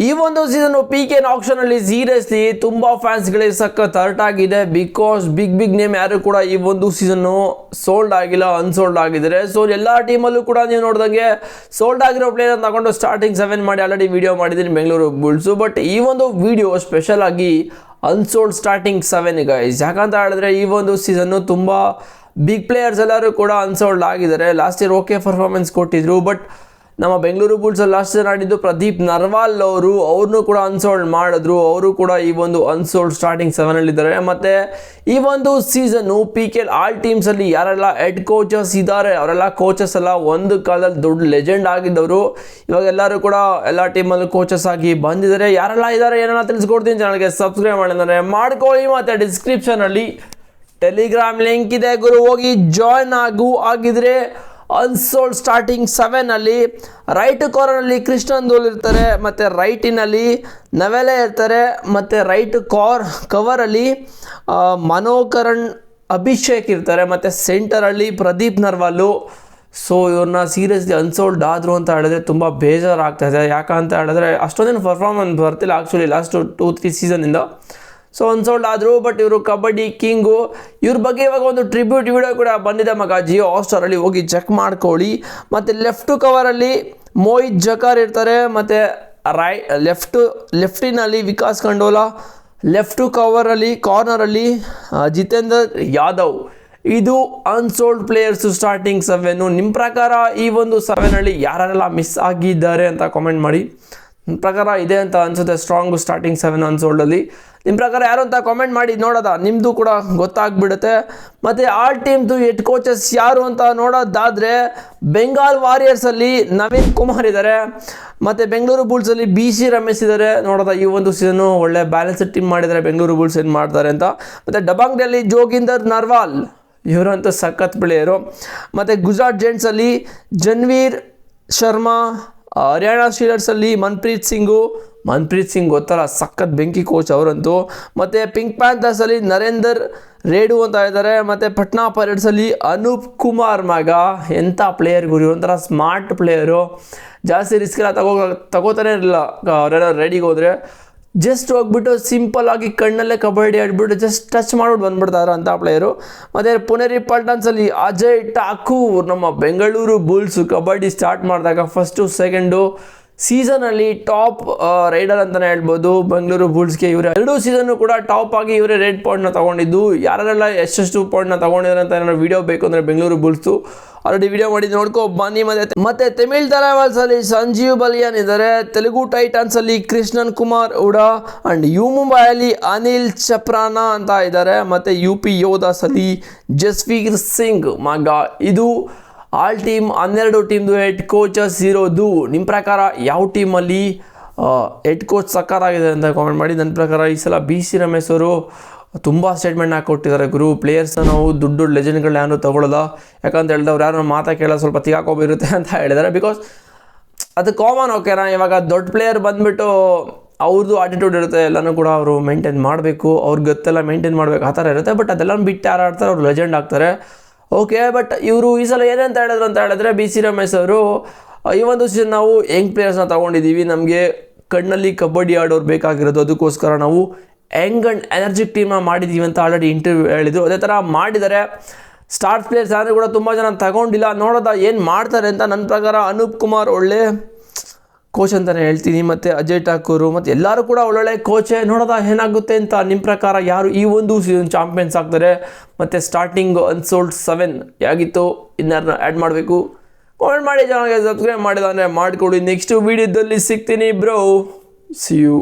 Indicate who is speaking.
Speaker 1: ಈ ಒಂದು season PK action ಅಲ್ಲಿ ಸೀರಿಯಸ್ಲಿ ತುಂಬಾ ಫ್ಯಾನ್ಸ್ ಗಳಿಗೆ ಸಖತ್ ಹರ್ಟ್ ಆಗಿದೆ. ಬಿಕಾಸ್ ಬಿಗ್ ನೇಮ್ ಯಾರು ಕೂಡ ಈ ಒಂದು ಸೀಸನ್ ಸೋಲ್ಡ್ ಆಗಿಲ್ಲ, ಅನ್ಸೋಲ್ಡ್ ಆಗಿದ್ದಾರೆ. ಸೊ ಎಲ್ಲಾ ಟೀಮಲ್ಲೂ ಕೂಡ ನೀವು ನೋಡಿದಂಗೆ ಸೋಲ್ಡ್ ಆಗಿರೋ ಪ್ಲೇಯರ್ ತಗೊಂಡು ಸ್ಟಾರ್ಟಿಂಗ್ 7 ಮಾಡಿ ಆಲ್ರೆಡಿ ವಿಡಿಯೋ ಮಾಡಿದ್ದೀನಿ ಬೆಂಗಳೂರು ಬುಲ್ಸ್. ಬಟ್ ಈ ಒಂದು ವಿಡಿಯೋ ಸ್ಪೆಷಲ್ ಆಗಿ ಅನ್ಸೋಲ್ಡ್ ಸ್ಟಾರ್ಟಿಂಗ್ 7 ಗೈಸ್. ಯಾಕಂತ ಹೇಳಿದ್ರೆ ಈ ಒಂದು ಸೀಸನ್ ತುಂಬಾ ಬಿಗ್ ಪ್ಲೇಯರ್ಸ್ ಎಲ್ಲರೂ ಕೂಡ ಅನ್ಸೋಲ್ಡ್ ಆಗಿದ್ದಾರೆ. ಲಾಸ್ಟ್ ಇಯರ್ ಓಕೆ ಪರ್ಫಾರ್ಮೆನ್ಸ್ ಕೊಟ್ಟಿದ್ರು. ಬಟ್ ನಮ್ಮ ಬೆಂಗಳೂರು ಬುಲ್ಸ್ ಲಾಸ್ಟ್ ಇಯರ್ ಆಡಿದ್ದು ಪ್ರದೀಪ್ ನರ್ವಾಲ್ ಅವ್ರನ್ನೂ ಕೂಡ ಅನ್ಸೋಲ್ಡ್ ಮಾಡಿದ್ರು. ಅವರು ಕೂಡ ಈ ಒಂದು ಅನ್ಸೋಲ್ಡ್ ಸ್ಟಾರ್ಟಿಂಗ್ 7 ಇದ್ದಾರೆ. ಮತ್ತು ಈ ಒಂದು ಸೀಸನ್ನು PK ಆಲ್ ಟೀಮ್ಸಲ್ಲಿ ಯಾರೆಲ್ಲ ಹೆಡ್ ಕೋಚಸ್ ಇದ್ದಾರೆ ಅವರೆಲ್ಲ ಕೋಚಸ್ ಎಲ್ಲ ಒಂದು ಕಾಲದಲ್ಲಿ ದೊಡ್ಡ ಲೆಜೆಂಡ್ ಆಗಿದ್ದವರು. ಇವಾಗ ಎಲ್ಲರೂ ಕೂಡ ಎಲ್ಲ ಟೀಮಲ್ಲೂ ಕೋಚಸ್ ಆಗಿ ಬಂದಿದ್ದಾರೆ. ಯಾರೆಲ್ಲ ಇದ್ದಾರೆ ಏನೆಲ್ಲ ತಿಳಿಸ್ಕೊಡ್ತೀನಿ. ಚಾನಲ್ಗೆ ಸಬ್ಸ್ಕ್ರೈಬ್ ಮಾಡಿದ್ದಾರೆ ಮಾಡ್ಕೊಳ್ಳಿ. ಮತ್ತು ಡಿಸ್ಕ್ರಿಪ್ಷನಲ್ಲಿ ಟೆಲಿಗ್ರಾಮ್ ಲಿಂಕ್ ಇದೆ ಗುರು, ಹೋಗಿ ಜಾಯ್ನ್ ಆಗಿದ್ರೆ ಅನ್ಸೋಲ್ಡ್ ಸ್ಟಾರ್ಟಿಂಗ್ 7 ಅಲ್ಲಿ ರೈಟ್ ಕಾರ್ನರ್ನಲ್ಲಿ ಕೃಷ್ಣನ್ ದೋಲ್ ಇರ್ತಾರೆ, ಮತ್ತು ರೈಟಿನಲ್ಲಿ ನವೆಲೆ ಇರ್ತಾರೆ, ಮತ್ತು ರೈಟ್ ಕವರಲ್ಲಿ ಮನೋಕರಣ್ ಅಭಿಷೇಕ್ ಇರ್ತಾರೆ, ಮತ್ತು ಸೆಂಟರಲ್ಲಿ ಪ್ರದೀಪ್ ನರ್ವಾಲು. ಸೊ ಇವ್ರನ್ನ ಸೀರಿಯಸ್ಲಿ ಅನ್ಸೋಲ್ಡ್ ಆದರು ಅಂತ ಹೇಳಿದ್ರೆ ತುಂಬ ಬೇಜಾರಾಗ್ತಾಯಿದೆ. ಯಾಕಂತ ಹೇಳಿದ್ರೆ ಅಷ್ಟೊಂದೇನು ಪರ್ಫಾರ್ಮೆನ್ಸ್ ಬರ್ತಿಲ್ಲ ಆ್ಯಕ್ಚುಲಿ ಲಾಸ್ಟ್ 2-3 ಸೀಸನಿಂದ. ಸೊ ಅನ್ಸೋಲ್ಡ್ ಆದರು. ಬಟ್ ಇವರು ಕಬಡ್ಡಿ ಕಿಂಗು. ಇವ್ರ ಬಗ್ಗೆ ಇವಾಗ ಒಂದು ಟ್ರಿಬ್ಯೂಟ್ ವಿಡಿಯೋ ಕೂಡ ಬಂದಿದೆ ಮಗ, ಜಿಯೋ ಹಾಟ್‌ಸ್ಟಾರಲ್ಲಿ ಹೋಗಿ ಚೆಕ್ ಮಾಡ್ಕೊಳ್ಳಿ. ಮತ್ತು ಲೆಫ್ಟ್ ಕವರಲ್ಲಿ ಮೋಹಿತ್ ಜಕಾರ್ ಇರ್ತಾರೆ, ಮತ್ತು ಲೆಫ್ಟಿನಲ್ಲಿ ವಿಕಾಸ್ ಖಂಡೋಲಾ, ಲೆಫ್ಟ್ ಕವರಲ್ಲಿ ಕಾರ್ನರಲ್ಲಿ ಜಿತೇಂದರ್ ಯಾದವ್. ಇದು ಅನ್ಸೋಲ್ಡ್ ಪ್ಲೇಯರ್ಸು ಸ್ಟಾರ್ಟಿಂಗ್ 7. ನಿಮ್ಮ ಪ್ರಕಾರ ಈ ಒಂದು 7ಅಲ್ಲಿ ಯಾರೆಲ್ಲ ಮಿಸ್ ಆಗಿದ್ದಾರೆ ಅಂತ ಕಾಮೆಂಟ್ ಮಾಡಿ. ನಿಮ್ಮ ಪ್ರಕಾರ ಇದೆ ಅಂತ ಅನಿಸುತ್ತೆ ಸ್ಟ್ರಾಂಗ್ ಸ್ಟಾರ್ಟಿಂಗ್ 7 ಅನ್ಸೋಲ್ಡಲ್ಲಿ. ನಿಮ್ಮ ಪ್ರಕಾರ ಯಾರು ಅಂತ ಕಾಮೆಂಟ್ ಮಾಡಿ ನೋಡೋದ, ನಿಮ್ಮದು ಕೂಡ ಗೊತ್ತಾಗ್ಬಿಡುತ್ತೆ. ಮತ್ತು ಆಲ್ ಟೀಮ್ದು ಹೆಡ್ ಕೋಚಸ್ ಯಾರು ಅಂತ ನೋಡೋದಾದರೆ ಬೆಂಗಾಲ್ ವಾರಿಯರ್ಸಲ್ಲಿ ನವೀನ್ ಕುಮಾರ್ ಇದ್ದಾರೆ, ಮತ್ತು ಬೆಂಗಳೂರು ಬುಲ್ಸಲ್ಲಿ BC ರಮೇಶ್ ಇದ್ದಾರೆ. ನೋಡೋದ ಈ ಒಂದು ಸೀಸನ್ನು ಒಳ್ಳೆ ಬ್ಯಾಲೆನ್ಸ್ಡ್ ಟೀಮ್ ಮಾಡಿದ್ದಾರೆ ಬೆಂಗಳೂರು ಬುಲ್ಸ್ ಏನು ಮಾಡ್ತಾರೆ ಅಂತ. ಮತ್ತು ಡಬಾಂಗ್ನಲ್ಲಿ ಜೋಗಿಂದರ್ ನರ್ವಾಲ್, ಇವರಂತೂ ಸಖತ್ ಪ್ಲೇಯರು. ಮತ್ತು ಗುಜರಾತ್ ಜೆಂಟ್ಸಲ್ಲಿ ಜನ್ವೀರ್ ಶರ್ಮಾ, ಹರಿಯಾಣ ಸ್ಟೀಲರ್ಸಲ್ಲಿ ಮನ್ಪ್ರೀತ್ ಸಿಂಗ್ ಗೊತ್ತಲ್ಲ, ಸಖತ್ ಬೆಂಕಿ ಕೋಚ್ ಅವರಂತೂ. ಮತ್ತು ಪಿಂಕ್ ಪ್ಯಾಂಥರ್ಸಲ್ಲಿ ನರೇಂದರ್ ರೇಡು ಅಂತ ಇದ್ದಾರೆ. ಮತ್ತು ಪಟ್ನಾ ಪೈರೇಟ್ಸಲ್ಲಿ ಅನೂಪ್ ಕುಮಾರ್ ಮಗ, ಎಂಥ ಪ್ಲೇಯರ್ ಗುರಿ, ಒಂಥರ ಸ್ಮಾರ್ಟ್ ಪ್ಲೇಯರು. ಜಾಸ್ತಿ ರಿಸ್ಕ್ ಎಲ್ಲ ತಗೋತಾನೆ ಇರಲಿಲ್ಲ. ಅವರೆಲ್ಲ ರೆಡಿಗೆ ಹೋದರೆ ಜಸ್ಟ್ ಹೋಗ್ಬಿಟ್ಟು ಸಿಂಪಲ್ ಆಗಿ ಕಣ್ಣಲ್ಲೇ ಕಬಡ್ಡಿ ಆಡ್ಬಿಟ್ಟು ಜಸ್ಟ್ ಟಚ್ ಮಾಡ್ಬಿಟ್ಟು ಬಂದ್ಬಿಡ್ತಾರೆ ಅಂಥ ಪ್ಲೇಯರು. ಮತ್ತು ಪುನೇರಿ ಪಲ್ಟನ್ಸಲ್ಲಿ ಅಜಯ್ ಠಾಕೂರ್, ನಮ್ಮ ಬೆಂಗಳೂರು ಬುಲ್ಸು ಕಬಡ್ಡಿ ಸ್ಟಾರ್ಟ್ ಮಾಡಿದಾಗ ಫಸ್ಟು ಸೆಕೆಂಡು ಸೀಸನಲ್ಲಿ ಟಾಪ್ ರೈಡರ್ ಅಂತಲೇ ಹೇಳ್ಬೋದು ಬೆಂಗಳೂರು ಬುಲ್ಸ್ಗೆ. ಇವರೇ 2 ಸೀಸನ್ನು ಕೂಡ ಟಾಪ್ ಆಗಿ ಇವರೇ ರೆಡ್ ಪಾಯಿಂಟ್ನ ತೊಗೊಂಡಿದ್ದು. ಯಾರೆಲ್ಲ ಎಷ್ಟು ಪಾಯಿಂಟ್ನ ತೊಗೊಂಡಿದ್ದಾರೆ ಅಂತ ಏನಾದ್ರು ವಿಡಿಯೋ ಬೇಕು ಅಂದರೆ ಬೆಂಗಳೂರು ಬುಲ್ಸು ಆಲ್ರೆಡಿ ವಿಡಿಯೋ ಮಾಡಿ ನೋಡ್ಕೊ ಬನ್ನಿ. ಮತ್ತು ತಮಿಳ್ ತಲವಾಲ್ಸಲ್ಲಿ ಸಂಜೀವ್ ಬಲಿಯಾನ್ ಇದ್ದಾರೆ, ತೆಲುಗು ಟೈಟನ್ಸಲ್ಲಿ ಕೃಷ್ಣನ್ ಕುಮಾರ್ ಉಡಾ ಆ್ಯಂಡ್ ಮುಂಬೈಯಲ್ಲಿ ಅನಿಲ್ ಚಪ್ರಾನಾ ಅಂತ ಇದ್ದಾರೆ. ಮತ್ತು UP ಯೋಧಾಸಲ್ಲಿ ಜಸ್ವೀರ್ ಸಿಂಗ್ ಮಗ. ಇದು ಆಲ್ ಟೀಮ್ 12 ಟೀಮ್ದು ಹೆಡ್ ಕೋಚಸ್ ಇರೋದು. ನಿಮ್ಮ ಪ್ರಕಾರ ಯಾವ ಟೀಮಲ್ಲಿ ಹೆಡ್ ಕೋಚ್ ಸಕ್ಕತ್ತಾಗಿದೆ ಅಂತ ಕಾಮೆಂಟ್ ಮಾಡಿ. ನನ್ನ ಪ್ರಕಾರ ಈ ಸಲ BC ರಮೇಶ್ ಅವರು ತುಂಬ ಸ್ಟೇಟ್ಮೆಂಟ್ನ ಕೊಟ್ಟಿದ್ದಾರೆ ಗುರು. ಪ್ಲೇಯರ್ಸ್ನ ನಾವು ದೊಡ್ಡ ಲೆಜೆಂಡ್ಗಳನ್ನ ಯಾರು ತೊಗೊಳ್ಳೋಲ್ಲ, ಯಾಕಂತ ಹೇಳಿದ್ರೆ ಅವ್ರು ಯಾರು ಮಾತಾ ಕೇಳೋದು ಸ್ವಲ್ಪ ತಿಗಾಕೋಬಿರುತ್ತೆ ಅಂತ ಹೇಳಿದ್ದಾರೆ. ಬಿಕಾಸ್ ಅದು ಕಾಮನ್, ಓಕೆನಾ. ಇವಾಗ ದೊಡ್ಡ ಪ್ಲೇಯರ್ ಬಂದುಬಿಟ್ಟು ಅವ್ರದ್ದು ಆಟಿಟ್ಯೂಡ್ ಇರುತ್ತೆ, ಎಲ್ಲನೂ ಕೂಡ ಅವರು ಮೇಂಟೈನ್ ಮಾಡಬೇಕು, ಅವ್ರ ಗೊತ್ತೆಲ್ಲ ಮೇಂಟೈನ್ ಮಾಡಬೇಕು, ಆ ಥರ ಇರುತ್ತೆ. ಬಟ್ ಅದೆಲ್ಲ ಬಿಟ್ಟು ಯಾರು ಆಡ್ತಾರೆ ಅವ್ರು ಲೆಜೆಂಡ್ ಆಗ್ತಾರೆ, ಓಕೆ. ಬಟ್ ಇವರು ಈ ಸಲ ಏನಂತ ಹೇಳಿದ್ರು ಅಂತ ಹೇಳಿದ್ರೆ BC ರಮೇಶ್ ಅವರು ಈ ಒಂದು ಸೀಸನ್ ನಾವು ಯಂಗ್ ಪ್ಲೇಯರ್ಸ್ನ ತೊಗೊಂಡಿದ್ದೀವಿ, ನಮಗೆ ಕಣ್ಣಲ್ಲಿ ಕಬಡ್ಡಿ ಆಡೋರು ಬೇಕಾಗಿರೋದು, ಅದಕ್ಕೋಸ್ಕರ ನಾವು ಯಂಗ್ ಆ್ಯಂಡ್ ಎನರ್ಜಿಕ್ ಟೀಮ್ನ ಮಾಡಿದ್ದೀವಿ ಅಂತ ಆಲ್ರೆಡಿ ಇಂಟರ್ವ್ಯೂ ಹೇಳಿದರು. ಅದೇ ಥರ ಮಾಡಿದ್ದಾರೆ. ಸ್ಟಾರ್ ಪ್ಲೇಯರ್ಸ್ ಯಾರು ಕೂಡ ತುಂಬ ಜನ ತಗೊಂಡಿಲ್ಲ. ನೋಡೋದ ಏನು ಮಾಡ್ತಾರೆ ಅಂತ. ನನ್ನ ಪ್ರಕಾರ ಅನೂಪ್ ಕುಮಾರ್ ಒಳ್ಳೆ ಕೋಚ್ ಅಂತಲೇ ಹೇಳ್ತೀನಿ. ಮತ್ತು ಅಜಯ್ ಠಾಕೂರು ಮತ್ತು ಎಲ್ಲರೂ ಕೂಡ ಒಳ್ಳೊಳ್ಳೆ ಕೋಚೇ. ನೋಡೋದ ಏನಾಗುತ್ತೆ ಅಂತ. ನಿಮ್ಮ ಪ್ರಕಾರ ಯಾರು ಈ ಒಂದು ಸೀಸನ್ ಚಾಂಪಿಯನ್ಸ್ ಆಗ್ತಾರೆ? ಮತ್ತು ಸ್ಟಾರ್ಟಿಂಗ್ ಅನ್ಸೋಲ್ಡ್ 7 ಯಾಗಿತ್ತು, ಇನ್ಯಾರನ್ನ ಆ್ಯಡ್ ಮಾಡಬೇಕು ಕಾಮೆಂಟ್ ಮಾಡಿ. ಚಾನಲ್ಗೆ ಸಬ್ಸ್ಕ್ರೈಬ್ ಮಾಡಿಲ್ಲ ಅಂದರೆ ಮಾಡಿಕೊಡಿ. ನೆಕ್ಸ್ಟ್ ವೀಡಿಯೋದಲ್ಲಿ ಸಿಗ್ತೀನಿ ಬ್ರೋ. C you.